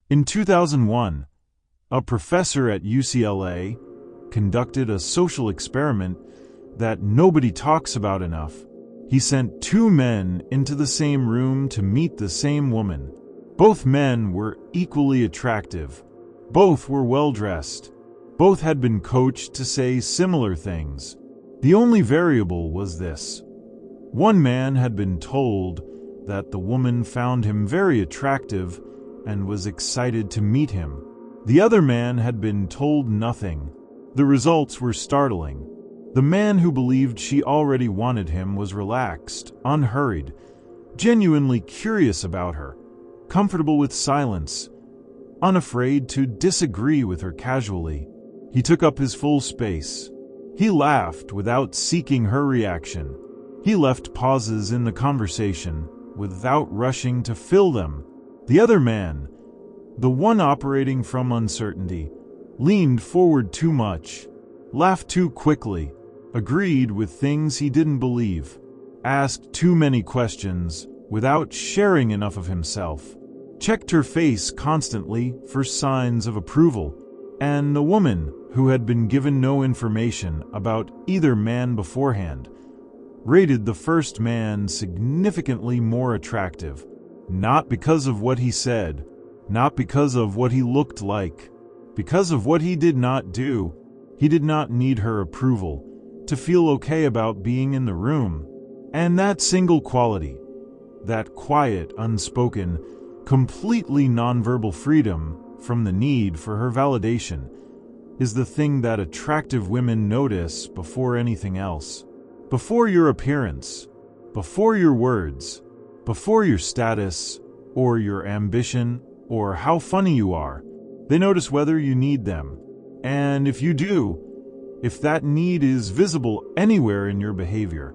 In 2001, a professor at UCLA conducted a social experiment that nobody talks about enough. He sent two men into the same room to meet the same woman. Both men were equally attractive. Both were well-dressed. Both had been coached to say similar things. The only variable was this. One man had been told that the woman found him very attractive and was excited to meet him. The other man had been told nothing. The results were startling. The man who believed she already wanted him was relaxed, unhurried, genuinely curious about her, comfortable with silence, unafraid to disagree with her casually. He took up his full space. He laughed without seeking her reaction. He left pauses in the conversation without rushing to fill them. The other man, the one operating from uncertainty, leaned forward too much, laughed too quickly, agreed with things he didn't believe, asked too many questions without sharing enough of himself, checked her face constantly for signs of approval. And the woman, who had been given no information about either man beforehand, rated the first man significantly more attractive, not because of what he said, not because of what he looked like, because of what he did not do. He did not need her approval to feel okay about being in the room. And that single quality, that quiet, unspoken, completely nonverbal freedom from the need for her validation, is the thing that attractive women notice before anything else. Before your appearance, before your words, before your status, or your ambition, or how funny you are. They notice whether you need them. And if you do, if that need is visible anywhere in your behavior,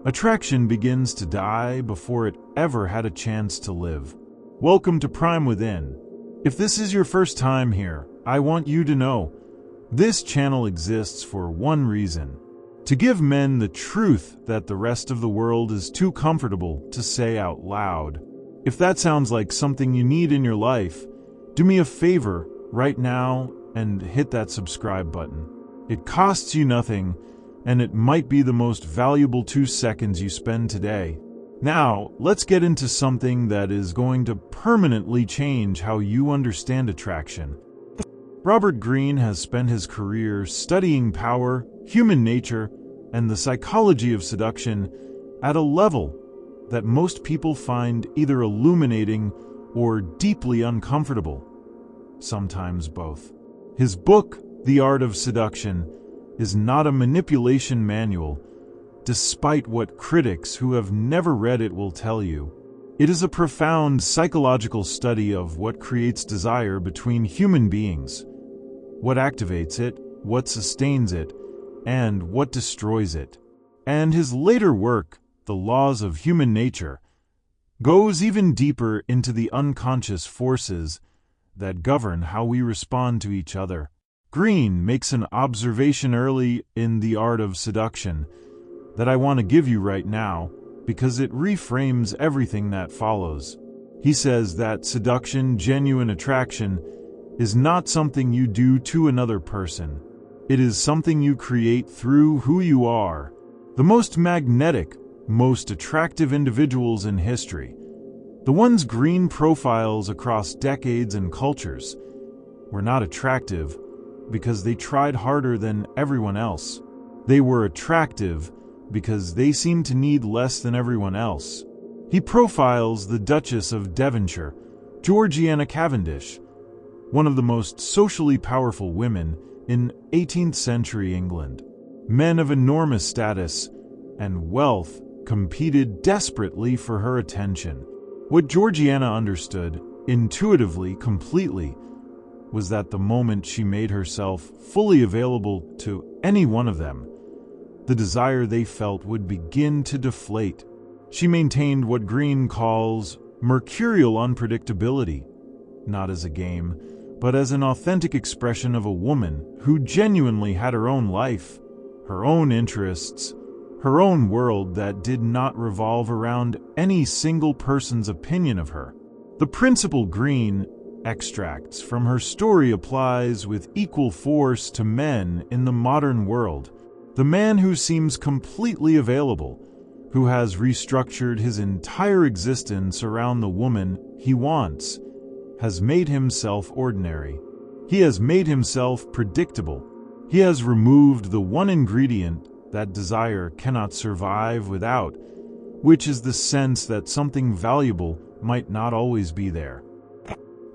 attraction begins to die before it ever had a chance to live. Welcome to Prime Within. If this is your first time here, I want you to know this channel exists for one reason: to give men the truth that the rest of the world is too comfortable to say out loud. If that sounds like something you need in your life, do me a favor right now and hit that subscribe button. It costs you nothing, and it might be the most valuable 2 seconds you spend today. Now, let's get into something that is going to permanently change how you understand attraction. Robert Greene has spent his career studying power, human nature, and the psychology of seduction at a level that most people find either illuminating or deeply uncomfortable, sometimes both. His book, The Art of Seduction, is not a manipulation manual, despite what critics who have never read it will tell you. It is a profound psychological study of what creates desire between human beings, what activates it, what sustains it, and what destroys it. And his later work, The Laws of Human Nature, goes even deeper into the unconscious forces that govern how we respond to each other. Greene makes an observation early in The Art of Seduction that I want to give you right now because it reframes everything that follows. He says that seduction, genuine attraction, is not something you do to another person. It is something you create through who you are. The most magnetic, most attractive individuals in history, the ones Greene profiles across decades and cultures, were not attractive because they tried harder than everyone else. They were attractive because they seemed to need less than everyone else. He profiles the Duchess of Devonshire, Georgiana Cavendish, one of the most socially powerful women in 18th century England. Men of enormous status and wealth competed desperately for her attention. What Georgiana understood, intuitively, completely, was that the moment she made herself fully available to any one of them, the desire they felt would begin to deflate. She maintained what Greene calls mercurial unpredictability, not as a game, but as an authentic expression of a woman who genuinely had her own life, her own interests, her own world that did not revolve around any single person's opinion of her. The principle Greene extracts from her story applies with equal force to men in the modern world. The man who seems completely available, who has restructured his entire existence around the woman he wants, has made himself ordinary. He has made himself predictable. He has removed the one ingredient that desire cannot survive without, which is the sense that something valuable might not always be there.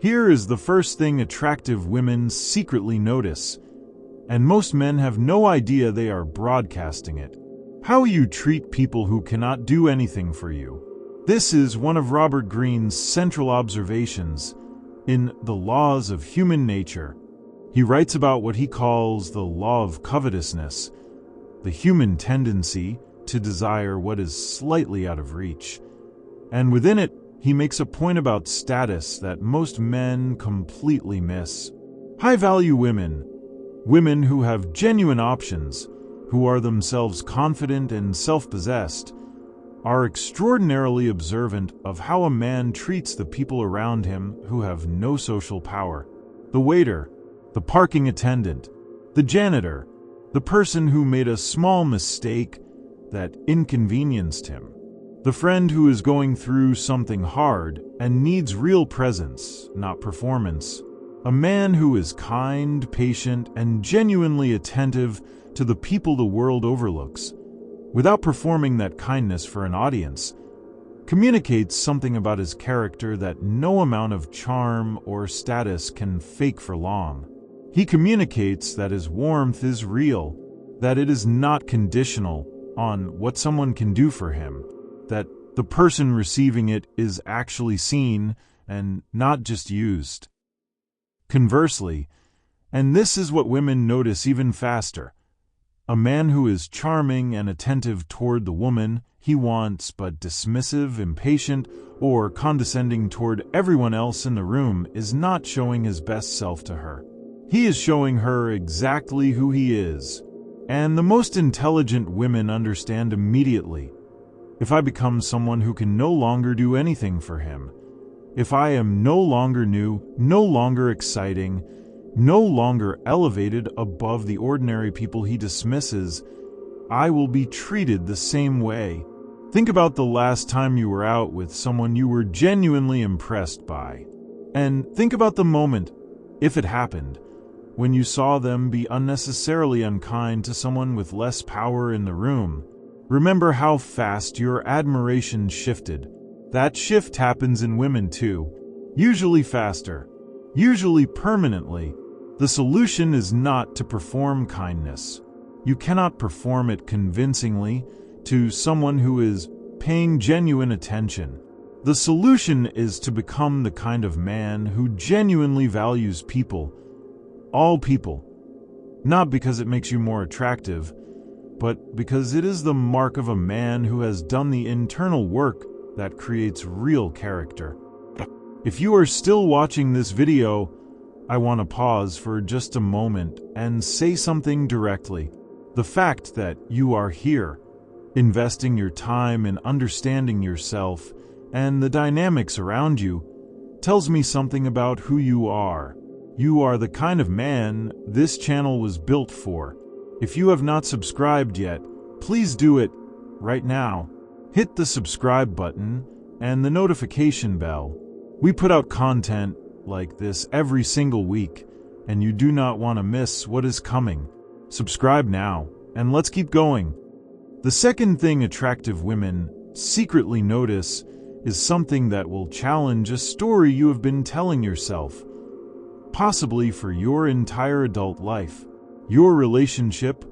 Here is the first thing attractive women secretly notice, and most men have no idea they are broadcasting it. How you treat people who cannot do anything for you. This is one of Robert Greene's central observations in The Laws of Human Nature. He writes about what he calls the law of covetousness, the human tendency to desire what is slightly out of reach. And within it, he makes a point about status that most men completely miss. High-value women, women who have genuine options, who are themselves confident and self-possessed, are extraordinarily observant of how a man treats the people around him who have no social power. The waiter, the parking attendant, the janitor, the person who made a small mistake that inconvenienced him, the friend who is going through something hard and needs real presence, not performance. A man who is kind, patient, and genuinely attentive to the people the world overlooks, without performing that kindness for an audience, communicates something about his character that no amount of charm or status can fake for long. He communicates that his warmth is real, that it is not conditional on what someone can do for him, that the person receiving it is actually seen and not just used. Conversely, and this is what women notice even faster, a man who is charming and attentive toward the woman he wants but dismissive, impatient, or condescending toward everyone else in the room is not showing his best self to her. He is showing her exactly who he is. And the most intelligent women understand immediately. If I become someone who can no longer do anything for him, if I am no longer new, no longer exciting, no longer elevated above the ordinary people he dismisses, I will be treated the same way. Think about the last time you were out with someone you were genuinely impressed by. And think about the moment, if it happened, when you saw them be unnecessarily unkind to someone with less power in the room. Remember how fast your admiration shifted. That shift happens in women too, usually faster, usually permanently. The solution is not to perform kindness. You cannot perform it convincingly to someone who is paying genuine attention. The solution is to become the kind of man who genuinely values people, all people, not because it makes you more attractive, but because it is the mark of a man who has done the internal work that creates real character. If you are still watching this video, I want to pause for just a moment and say something directly. The fact that you are here, investing your time in understanding yourself and the dynamics around you, tells me something about who you are. You are the kind of man this channel was built for. If you have not subscribed yet, please do it right now. Hit the subscribe button and the notification bell. We put out content like this every single week, and you do not want to miss what is coming. Subscribe now, and let's keep going. The second thing attractive women secretly notice is something that will challenge a story you have been telling yourself, possibly for your entire adult life. Your relationship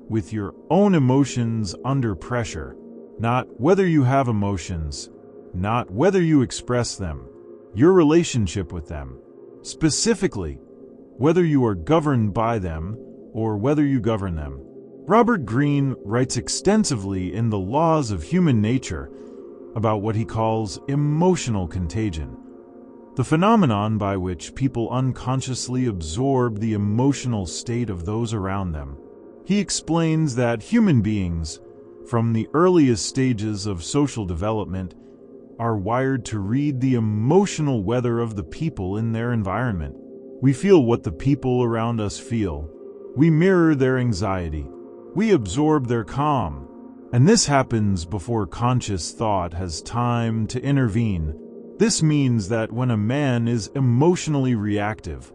with your own emotions under pressure. Not whether you have emotions, not whether you express them. Your relationship with them. Specifically, whether you are governed by them or whether you govern them. Robert Greene writes extensively in The Laws of Human Nature about what he calls emotional contagion, the phenomenon by which people unconsciously absorb the emotional state of those around them. He explains that human beings, from the earliest stages of social development, are wired to read the emotional weather of the people in their environment. We feel what the people around us feel. We mirror their anxiety. We absorb their calm. And this happens before conscious thought has time to intervene. This means that when a man is emotionally reactive,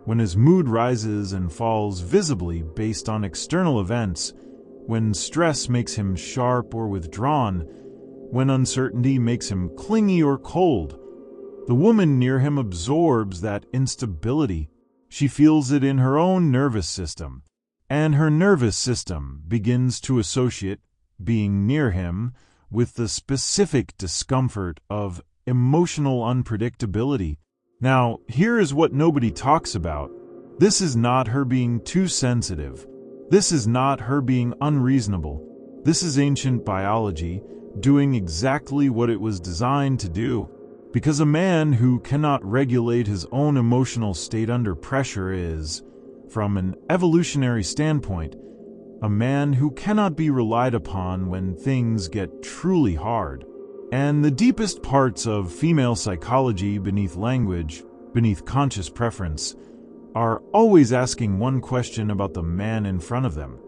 when his mood rises and falls visibly based on external events, when stress makes him sharp or withdrawn, when uncertainty makes him clingy or cold, the woman near him absorbs that instability. She feels it in her own nervous system, and her nervous system begins to associate being near him with the specific discomfort of emotional unpredictability. Now, here is what nobody talks about. This is not her being too sensitive. This is not her being unreasonable. This is ancient biology doing exactly what it was designed to do. Because a man who cannot regulate his own emotional state under pressure is, from an evolutionary standpoint, a man who cannot be relied upon when things get truly hard. And the deepest parts of female psychology beneath language, beneath conscious preference, are always asking one question about the man in front of them.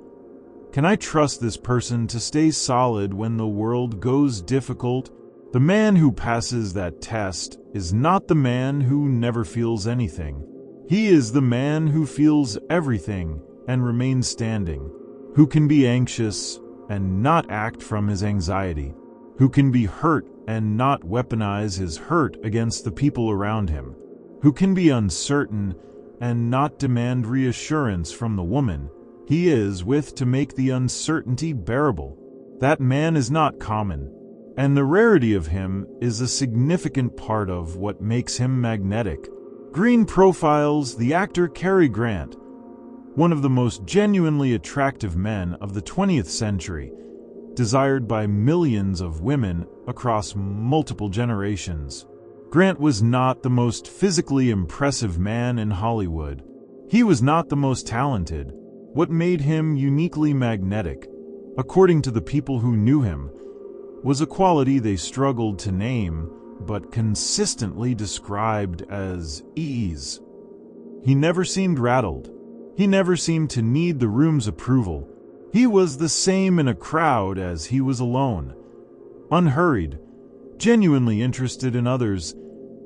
Can I trust this person to stay solid when the world goes difficult? The man who passes that test is not the man who never feels anything. He is the man who feels everything and remains standing, who can be anxious and not act from his anxiety, who can be hurt and not weaponize his hurt against the people around him, who can be uncertain and not demand reassurance from the woman he is with to make the uncertainty bearable. That man is not common, and the rarity of him is a significant part of what makes him magnetic. Greene profiles the actor Cary Grant, one of the most genuinely attractive men of the 20th century, desired by millions of women across multiple generations. Grant was not the most physically impressive man in Hollywood. He was not the most talented. What made him uniquely magnetic, according to the people who knew him, was a quality they struggled to name, but consistently described as ease. He never seemed rattled. He never seemed to need the room's approval. He was the same in a crowd as he was alone. Unhurried, genuinely interested in others,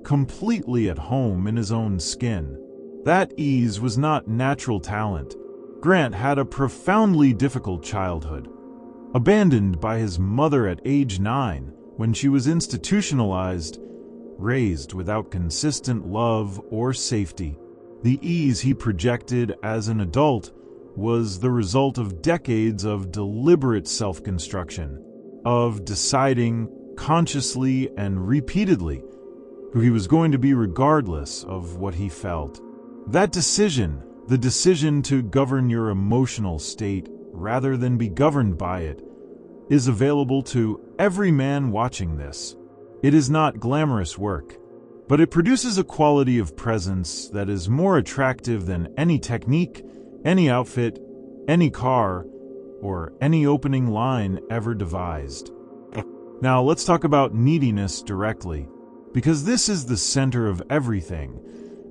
completely at home in his own skin. That ease was not natural talent. Grant had a profoundly difficult childhood. Abandoned by his mother at age 9 when she was institutionalized, raised without consistent love or safety. The ease he projected as an adult was the result of decades of deliberate self-construction, of deciding consciously and repeatedly who he was going to be regardless of what he felt. That decision, the decision to govern your emotional state rather than be governed by it, is available to every man watching this. It is not glamorous work, but it produces a quality of presence that is more attractive than any technique, any outfit, any car, or any opening line ever devised. Now let's talk about neediness directly, because this is the center of everything,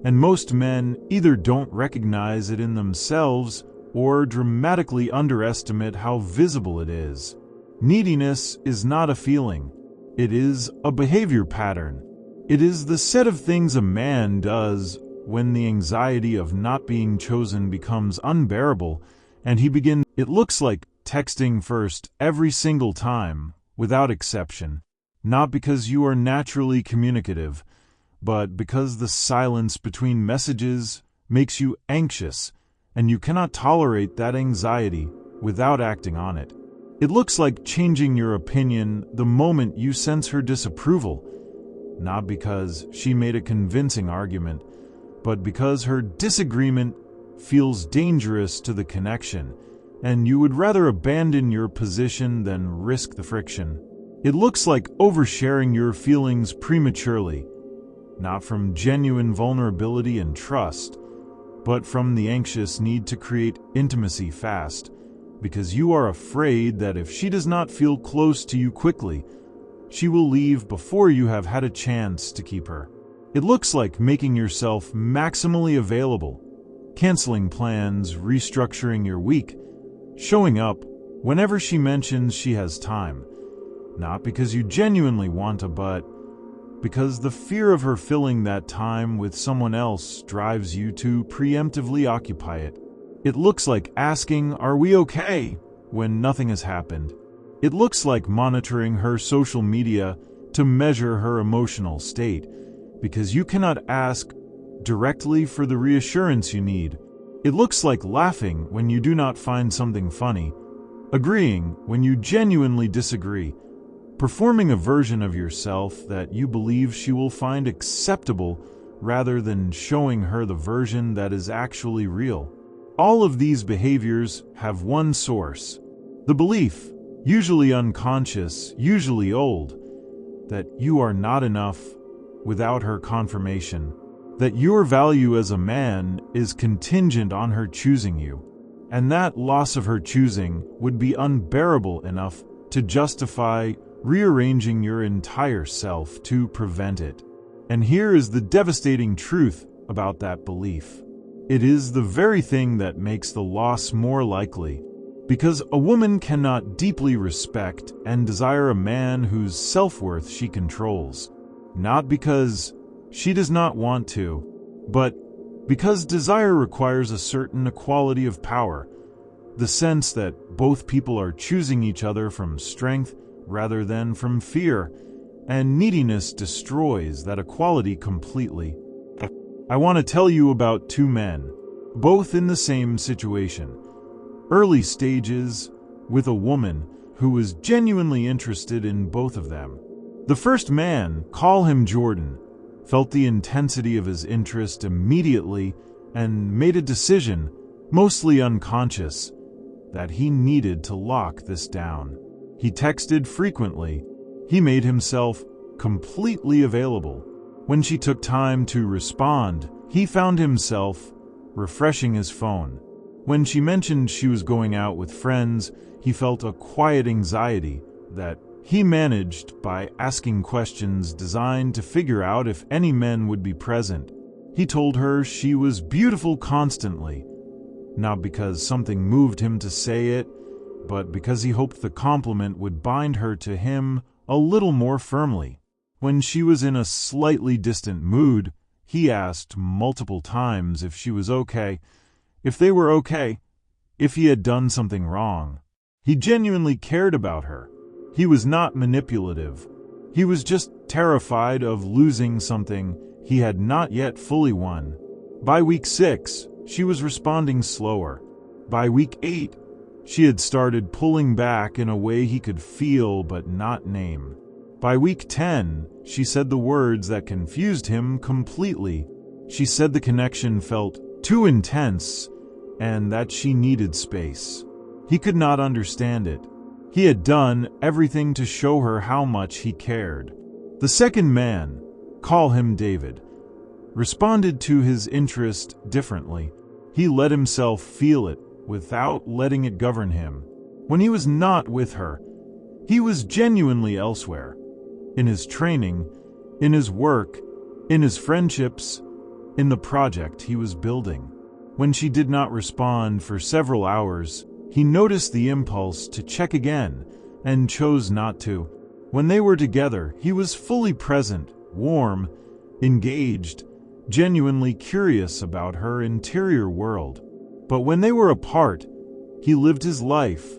and most men either don't recognize it in themselves or dramatically underestimate how visible it is. Neediness is not a feeling. It is a behavior pattern. It is the set of things a man does when the anxiety of not being chosen becomes unbearable and he begins. It looks like texting first every single time, without exception, not because you are naturally communicative, but because the silence between messages makes you anxious and you cannot tolerate that anxiety without acting on it. It looks like changing your opinion the moment you sense her disapproval, not because she made a convincing argument, but because her disagreement feels dangerous to the connection, and you would rather abandon your position than risk the friction. It looks like oversharing your feelings prematurely, not from genuine vulnerability and trust, but from the anxious need to create intimacy fast, because you are afraid that if she does not feel close to you quickly, She will leave before you have had a chance to keep her. It looks like making yourself maximally available, canceling plans, restructuring your week, showing up whenever she mentions she has time. Not because you genuinely want to, but because the fear of her filling that time with someone else drives you to preemptively occupy it. It looks like asking, "Are we okay?" when nothing has happened. It looks like monitoring her social media to measure her emotional state, because you cannot ask directly for the reassurance you need. It looks like laughing when you do not find something funny, agreeing when you genuinely disagree, performing a version of yourself that you believe she will find acceptable rather than showing her the version that is actually real. All of these behaviors have one source: the belief, usually unconscious, usually old, that you are not enough without her confirmation, that your value as a man is contingent on her choosing you, and that loss of her choosing would be unbearable enough to justify rearranging your entire self to prevent it. And here is the devastating truth about that belief. It is the very thing that makes the loss more likely, because a woman cannot deeply respect and desire a man whose self-worth she controls, not because she does not want to, but because desire requires a certain equality of power, the sense that both people are choosing each other from strength rather than from fear, and neediness destroys that equality completely. I want to tell you about two men, both in the same situation, early stages, with a woman who was genuinely interested in both of them. The first man, call him Jordan, felt the intensity of his interest immediately and made a decision, mostly unconscious, that he needed to lock this down. He texted frequently. He made himself completely available. When she took time to respond, he found himself refreshing his phone. When she mentioned she was going out with friends, he felt a quiet anxiety that he managed by asking questions designed to figure out if any men would be present. He told her she was beautiful constantly, not because something moved him to say it, but because he hoped the compliment would bind her to him a little more firmly. When she was in a slightly distant mood, he asked multiple times if she was okay, if they were okay, if he had done something wrong. He genuinely cared about her. He was not manipulative. He was just terrified of losing something he had not yet fully won. By week 6, she was responding slower. By week 8, she had started pulling back in a way he could feel but not name. By week 10, she said the words that confused him completely. She said the connection felt too intense and that she needed space. He could not understand it. He had done everything to show her how much he cared. The second man, call him David, responded to his interest differently. He let himself feel it without letting it govern him. When he was not with her, he was genuinely elsewhere. In his training, in his work, in his friendships, in the project he was building. When she did not respond for several hours, he noticed the impulse to check again and chose not to. When they were together, he was fully present, warm, engaged, genuinely curious about her interior world. But when they were apart, he lived his life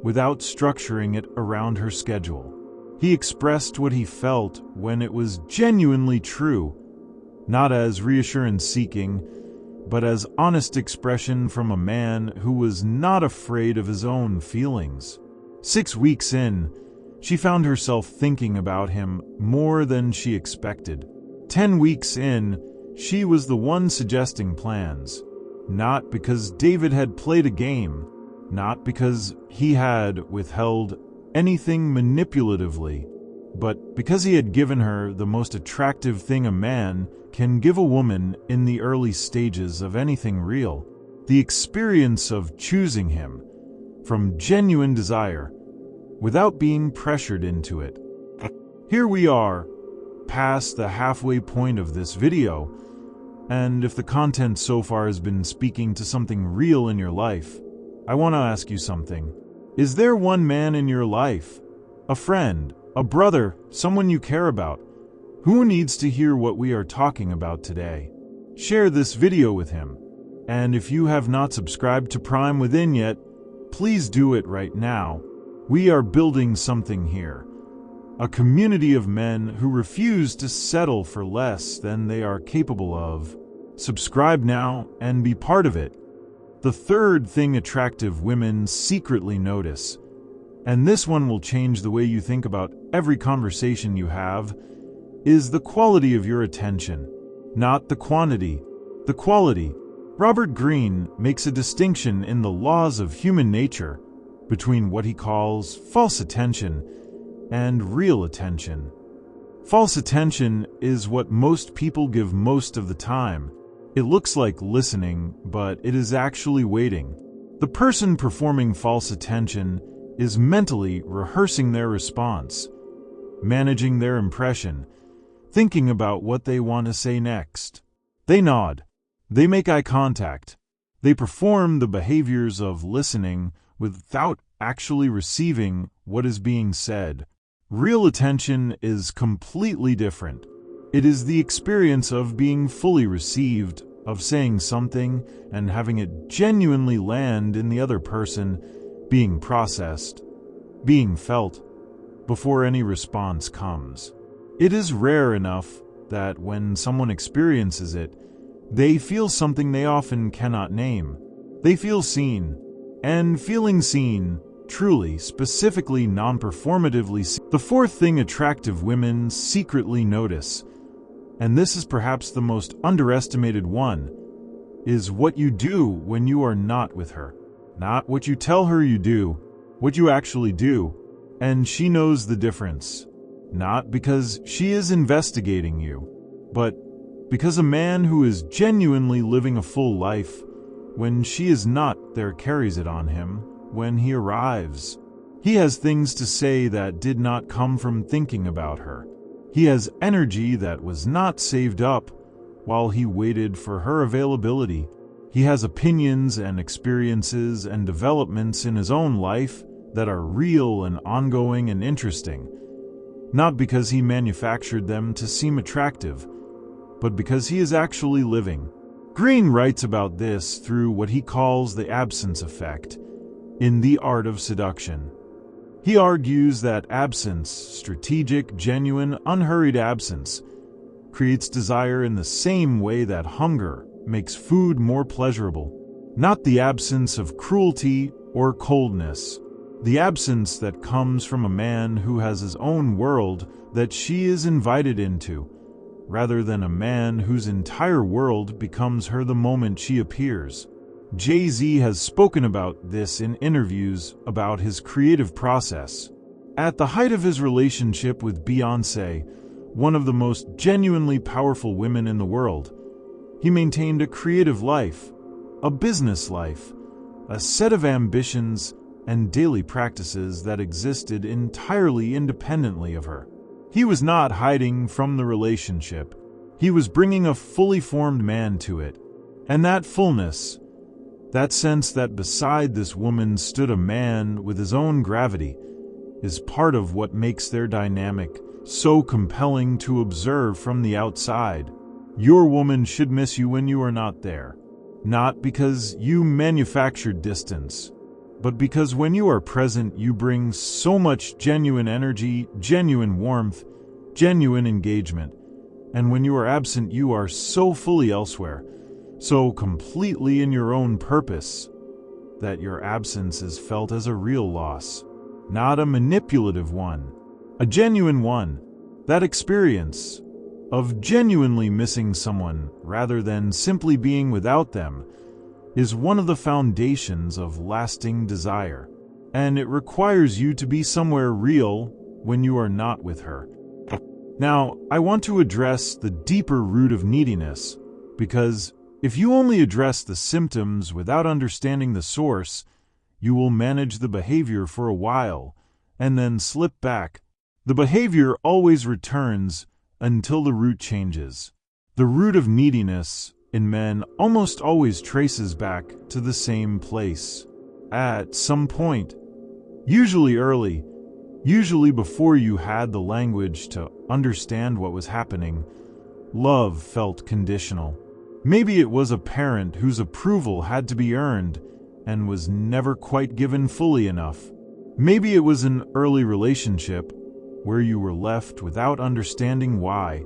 without structuring it around her schedule. He expressed what he felt when it was genuinely true, not as reassurance-seeking, but as honest expression from a man who was not afraid of his own feelings. 6 weeks in, she found herself thinking about him more than she expected. 10 weeks in, she was the one suggesting plans, not because David had played a game, not because he had withheld anything manipulatively, but because he had given her the most attractive thing a man can give a woman in the early stages of anything real: the experience of choosing him from genuine desire without being pressured into it. Here we are, past the halfway point of this video, and if the content so far has been speaking to something real in your life, I want to ask you something. Is there one man in your life, a friend, a brother, someone you care about, who needs to hear what we are talking about today? Share this video with him. And if you have not subscribed to Prime Within yet, please do it right now. We are building something here. A community of men who refuse to settle for less than they are capable of. Subscribe now and be part of it. The third thing attractive women secretly notice, and this one will change the way you think about every conversation you have, is the quality of your attention. Not the quantity, the quality. Robert Greene makes a distinction in the laws of human nature between what he calls false attention and real attention. False attention is what most people give most of the time. It looks like listening, but it is actually waiting. The person performing false attention is mentally rehearsing their response, managing their impression, thinking about what they want to say next. They nod. They make eye contact. They perform the behaviors of listening without actually receiving what is being said. Real attention is completely different. It is the experience of being fully received, of saying something and having it genuinely land in the other person, being processed, being felt, before any response comes. It is rare enough that when someone experiences it, they feel something they often cannot name. They feel seen, and feeling seen, truly, specifically, non-performatively seen. The fourth thing attractive women secretly notice, and this is perhaps the most underestimated one, is what you do when you are not with her. Not what you tell her you do, what you actually do, and she knows the difference. Not because she is investigating you, but because a man who is genuinely living a full life, when she is not there, carries it on him when he arrives. He has things to say that did not come from thinking about her. He has energy that was not saved up while he waited for her availability. He has opinions and experiences and developments in his own life that are real and ongoing and interesting, not because he manufactured them to seem attractive, but because he is actually living. Greene writes about this through what he calls the absence effect in The Art of Seduction. He argues that absence, strategic, genuine, unhurried absence, creates desire in the same way that hunger makes food more pleasurable. Not the absence of cruelty or coldness, the absence that comes from a man who has his own world that she is invited into, rather than a man whose entire world becomes her the moment she appears. Jay-Z has spoken about this in interviews about his creative process. At the height of his relationship with Beyoncé, one of the most genuinely powerful women in the world, he maintained a creative life, a business life, a set of ambitions and daily practices that existed entirely independently of her. He was not hiding from the relationship. He was bringing a fully formed man to it. And that fullness, that sense that beside this woman stood a man with his own gravity, is part of what makes their dynamic so compelling to observe from the outside. Your woman should miss you when you are not there. Not because you manufactured distance, but because when you are present, you bring so much genuine energy, genuine warmth, genuine engagement. And when you are absent, you are so fully elsewhere, so completely in your own purpose, that your absence is felt as a real loss, not a manipulative one, a genuine one. That experience of genuinely missing someone rather than simply being without them is one of the foundations of lasting desire, and it requires you to be somewhere real when you are not with her. Now, I want to address the deeper root of neediness, because if you only address the symptoms without understanding the source, you will manage the behavior for a while and then slip back The behavior always returns until the root changes. The root of neediness in men almost always traces back to the same place. At some point, usually early, usually before you had the language to understand what was happening, love felt conditional. Maybe it was a parent whose approval had to be earned and was never quite given fully enough. Maybe it was an early relationship where you were left without understanding why,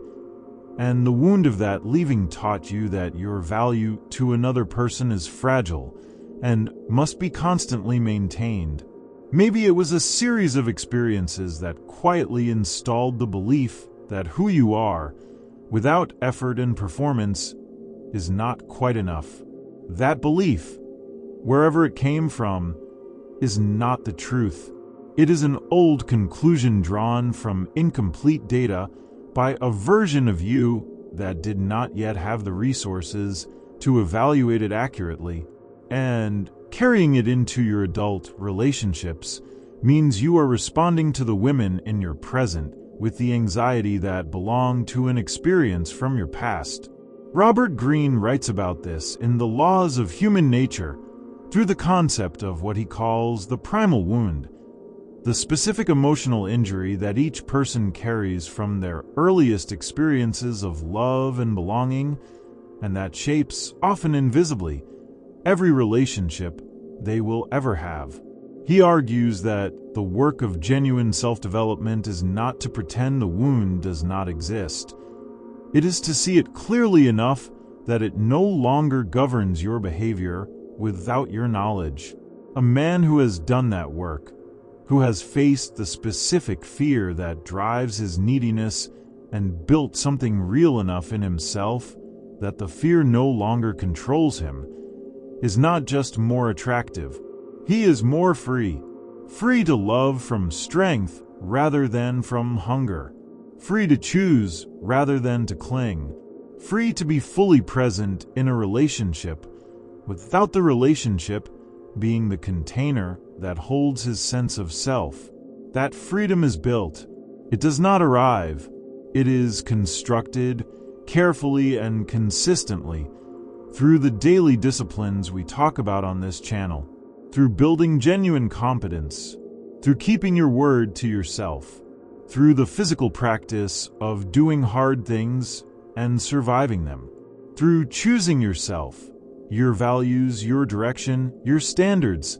and the wound of that leaving taught you that your value to another person is fragile and must be constantly maintained. Maybe it was a series of experiences that quietly installed the belief that who you are, without effort and performance, is not quite enough. That belief, wherever it came from, is not the truth. It is an old conclusion drawn from incomplete data by a version of you that did not yet have the resources to evaluate it accurately, and carrying it into your adult relationships means you are responding to the women in your present with the anxiety that belonged to an experience from your past. Robert Greene writes about this in The Laws of Human Nature through the concept of what he calls the primal wound, the specific emotional injury that each person carries from their earliest experiences of love and belonging, and that shapes, often invisibly, every relationship they will ever have. He argues that the work of genuine self-development is not to pretend the wound does not exist. It is to see it clearly enough that it no longer governs your behavior without your knowledge. A man who has done that work, who has faced the specific fear that drives his neediness and built something real enough in himself that the fear no longer controls him, is not just more attractive. He is more free. Free to love from strength rather than from hunger. Free to choose rather than to cling. Free to be fully present in a relationship without the relationship being the container that holds his sense of self. That freedom is built. It does not arrive. It is constructed carefully and consistently through the daily disciplines we talk about on this channel, through building genuine competence, through keeping your word to yourself, through the physical practice of doing hard things and surviving them, through choosing yourself, your values, your direction, your standards,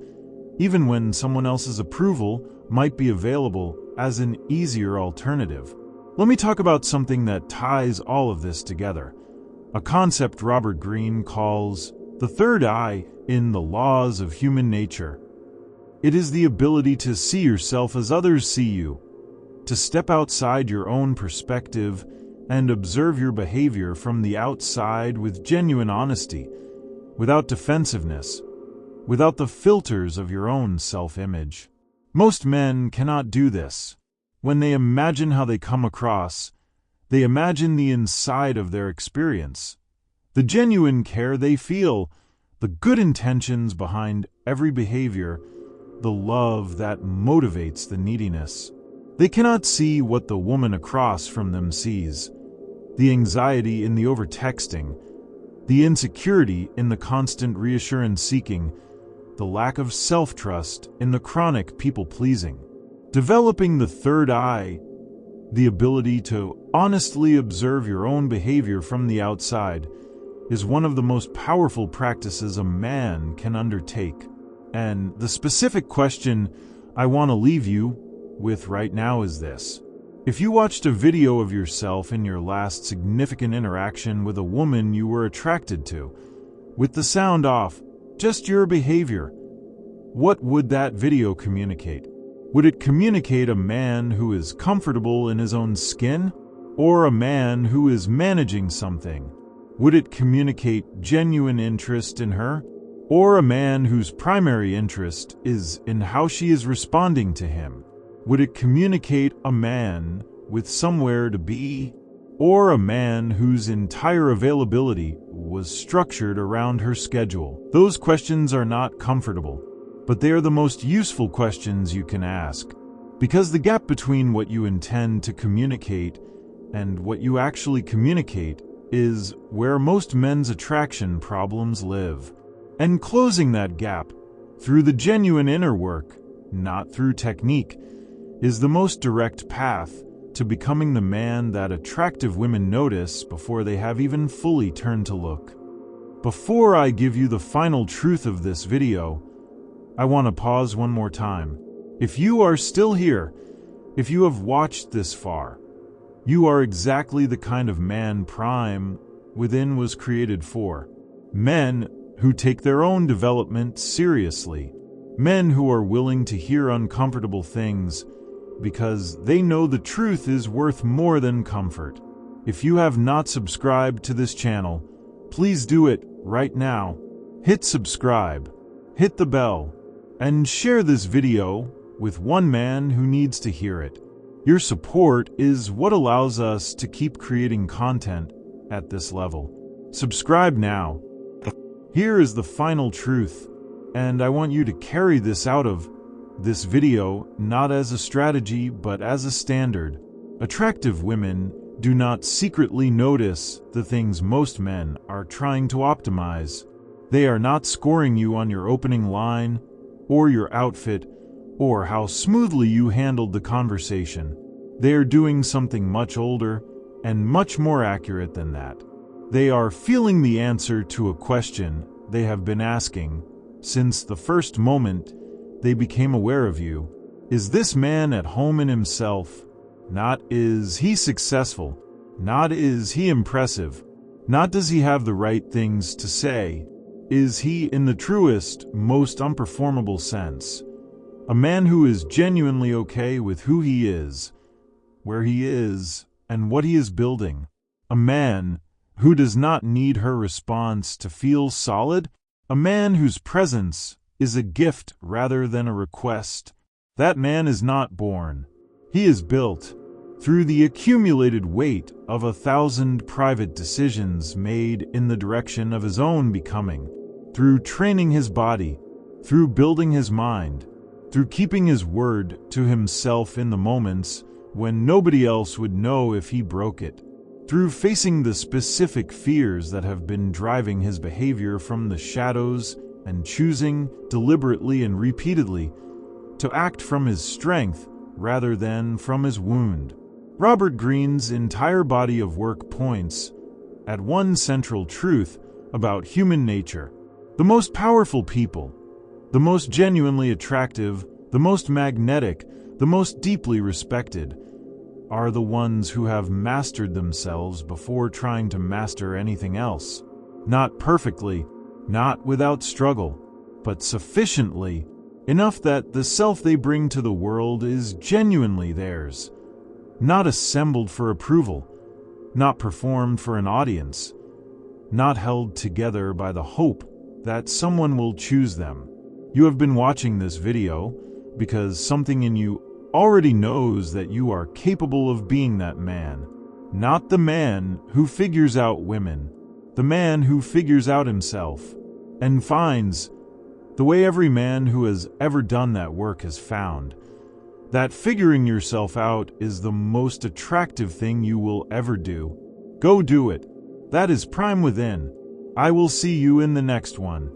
even when someone else's approval might be available as an easier alternative. Let me talk about something that ties all of this together, a concept Robert Greene calls the third eye in The Laws of Human Nature. It is the ability to see yourself as others see you, to step outside your own perspective and observe your behavior from the outside with genuine honesty, without defensiveness, without the filters of your own self-image. Most men cannot do this. When they imagine how they come across, they imagine the inside of their experience, the genuine care they feel, the good intentions behind every behavior, the love that motivates the neediness. They cannot see what the woman across from them sees, the anxiety in the overtexting, the insecurity in the constant reassurance seeking, the lack of self-trust in the chronic people-pleasing. Developing the third eye, the ability to honestly observe your own behavior from the outside, is one of the most powerful practices a man can undertake. And the specific question I want to leave you with right now is this. If you watched a video of yourself in your last significant interaction with a woman you were attracted to, with the sound off, just your behavior, what would that video communicate? Would it communicate a man who is comfortable in his own skin, or a man who is managing something? Would it communicate genuine interest in her, or a man whose primary interest is in how she is responding to him? Would it communicate a man with somewhere to be, or a man whose entire availability was structured around her schedule? Those questions are not comfortable, but they are the most useful questions you can ask. Because the gap between what you intend to communicate and what you actually communicate is where most men's attraction problems live. And closing that gap through the genuine inner work, not through technique, is the most direct path to becoming the man that attractive women notice before they have even fully turned to look. Before I give you the final truth of this video, I want to pause one more time. If you are still here, if you have watched this far, you are exactly the kind of man Prime Within was created for. Men who take their own development seriously. Men who are willing to hear uncomfortable things because they know the truth is worth more than comfort. If you have not subscribed to this channel, please do it right now. Hit subscribe, hit the bell, and share this video with one man who needs to hear it. Your support is what allows us to keep creating content at this level. Subscribe now. Here is the final truth, and I want you to carry this out of this video not as a strategy but as a standard. Attractive women do not secretly notice the things most men are trying to optimize. They are not scoring you on your opening line, or your outfit, or how smoothly you handled the conversation. They are doing something much older and much more accurate than that. They are feeling the answer to a question they have been asking since the first moment they became aware of you. Is this man at home in himself? Not is he successful, not is he impressive, not does he have the right things to say. Is he in the truest, most unperformable sense? A man who is genuinely okay with who he is, where he is, and what he is building. A man who does not need her response to feel solid. A man whose presence is a gift rather than a request. That man is not born. He is built through the accumulated weight of 1,000 private decisions made in the direction of his own becoming, through training his body, through building his mind, through keeping his word to himself in the moments when nobody else would know if he broke it, through facing the specific fears that have been driving his behavior from the shadows and choosing deliberately and repeatedly to act from his strength rather than from his wound. Robert Greene's entire body of work points at one central truth about human nature. The most powerful people, the most genuinely attractive, the most magnetic, the most deeply respected, are the ones who have mastered themselves before trying to master anything else. Not perfectly, not without struggle, but sufficiently, enough that the self they bring to the world is genuinely theirs, not assembled for approval, not performed for an audience, not held together by the hope that someone will choose them. You have been watching this video because something in you already knows that you are capable of being that man. Not the man who figures out women, the man who figures out himself and finds the way every man who has ever done that work has found. That figuring yourself out is the most attractive thing you will ever do. Go do it. That is Prime Within. I will see you in the next one.